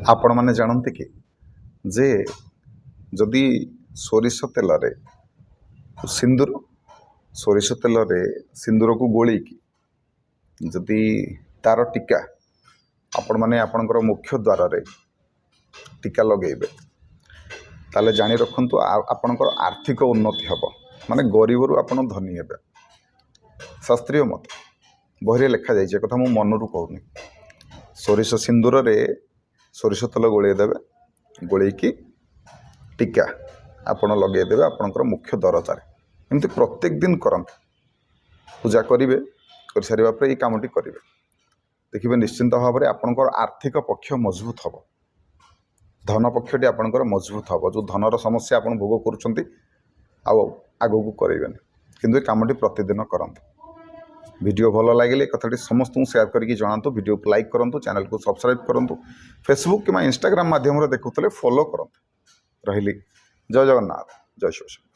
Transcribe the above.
आपण मैंने जानते कि जे जदि सोरिष तेल सिंदूर सोरिष तेल सिंदूर को गोली जदि तार टीका आपण मैंने आपणकर मुख्य द्वार रे टीका लगेबे ताले जानी रखंतु आपणकर आर्थिक उन्नति हम माने गरीब रु आपण धनी हेबे। शास्त्रीय मत बहरे लिखा जाइए कथा मु मनरू कहूनी। सोरिष सिंदूर रे सोरिष तेल गोलैदेवे गोलैकी टीका आपण लगेदेवे आपणकर मुख्य दरजारे एमती प्रत्येक दिन करंत पूजा करेंगे कर सारा पर कामटी करेंगे देखिए निश्चिंत भाव में आपणकर आर्थिक पक्ष मजबूत हम धन पक्षटी आपणकर मजबूत हम जो धनर समस्या आप भोग करुँच आगू को करेंगे किंतु कामटी प्रतिदिन करंतु। वीडियो भल लगे कथाटी समस्त शेयर करके जनातु वीडियो को लाइक करूँ चैनल को सब्सक्राइब करूँ फेसबुक कि इंस्टाग्राम माध्यम देखुले फॉलो करूँ। रही जय जगन्नाथ जय शिव।